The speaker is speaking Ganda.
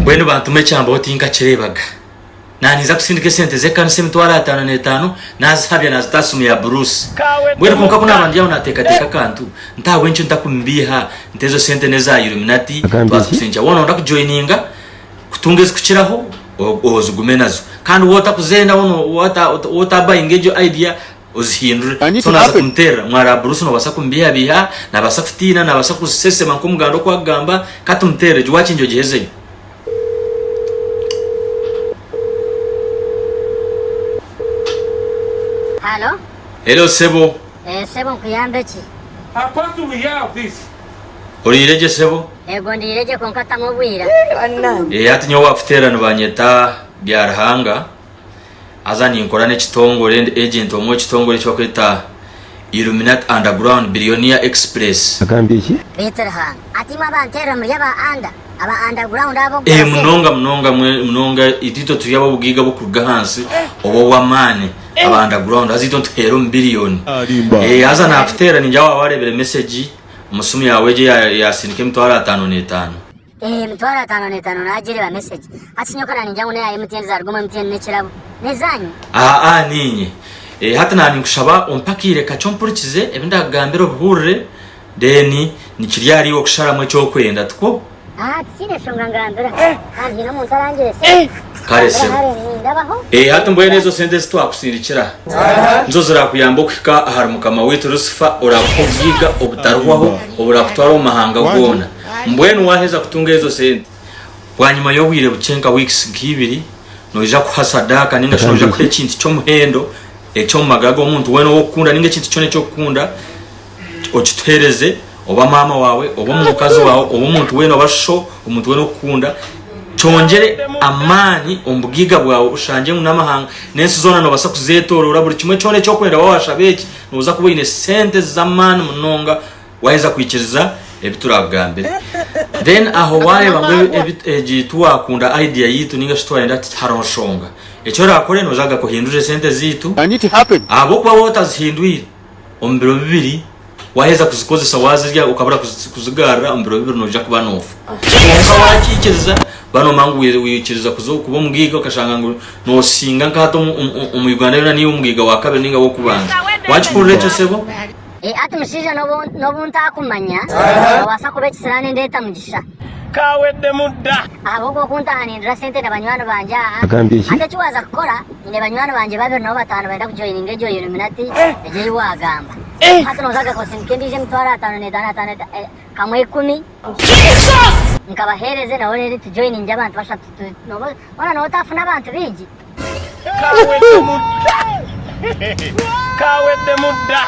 Bwenu bantume cyamba otinka kirebaga naniza kusindika sente zekana semitwala 5 nazhabya nazitasumi ya Bruce bwenu konka kuna abandi yawo nateka kantu ntawe ncho ntakumbiha ntezo sente neza Illuminati twasusenja wona ndakujoininga kutungeze kukiraho ozugume nazo kandi wota kuzenda wono wota bayingejo idea uzihindure so naza kumtera mwara Bruce no basa kumbiha biha nabasa kutina nabasa kusesema nkomugando kwagamba katumtere jwachinjo gihezenyo. Hello? Hello, Sebo. Sebo, kuyambechi. How fast do we have this? Orireje Sebo? Gondireje konkata mubwira. Hati nyo wafutera nubanyeta byarahanga. Azani nkorane kitongole agent omwe kitongole cyo kwita Illuminati Underground Billionaire Express. Akambiki? Peter Han. Atima bantera muri aba aba underground abo. Mnonga itito tuyaba bugiga bukuruga hansi obo wamane. Aba underground azito ntero billion aza nafutera ninjawa barebere message musumi yawe ya sinike mtwara 5 mtwara 5 najire ba message atinyokana ninjangu ne ya MTN za rugoma MTN nekirabo nezanyu ninye hata nani kushaba ompakire kachompurikize ebinda gambero buhure deni nikiriyari yo kushara mwe cyo kwenda tuko tsine shonga ngambera kandi no muntarangire karese hata mbwene zo sente twakusindikira nzozira kuyamba kwika aharumukama wetu Rusifa orakugiga obutarwaho oburakutwara omahanga gona mbwene waheza kutunga ezo sente bwanyuma yo bwire bucenka weeks nkibiri noja kuhasadaka ninga shoja kule kintu cyo muhendo cyo magago omuntu weno wokunda ninga kintu cyone cyo kunda okitwereze oba mama wawe oba mukazi wawe oba umuntu weno basho umuntu weno kunda chongere amani ombugiga bwawe ushanje n'amahanga nensi zona no basa kuzetorora buri kimwe cyone cyo kwenda wawashabeki nuza kubine sente zamani munonga waheza kwikiriza ebituragambere then aho wale bamwe egitu akunda idea yitu ninga shitwenda haronshonga ecyo rakore nozaga kuhindura sente zitu abo kwa wotazihindwira ombiro bibiri waheza kuzikozesa wazirya ukabura kuzigara ombiro bibiri noja kuba nofu wakikiriza bano mangu wikiriza kuba mugiga ukashanga ngo no singa nkato mu Uganda yona niyo mugiga wakabe ninga wo kubanza wachikurure cyo Sebo ati musije no bunta kumanya wasa kubekisirane ndeta mugisha kawedde mudda aboko kuntahanindira sente n'abanywano banja ate kiwaza kukora ine banywano banje babiri nabo batanu benda kujoininga ejo Illuminati eje wagamba hata nozaga kosinkendi mtwara 5 kamwe 10 nkabahereze nawe rero tujoininga abantu bashatu nobo ona no tafuna abantu biji kawedde mudda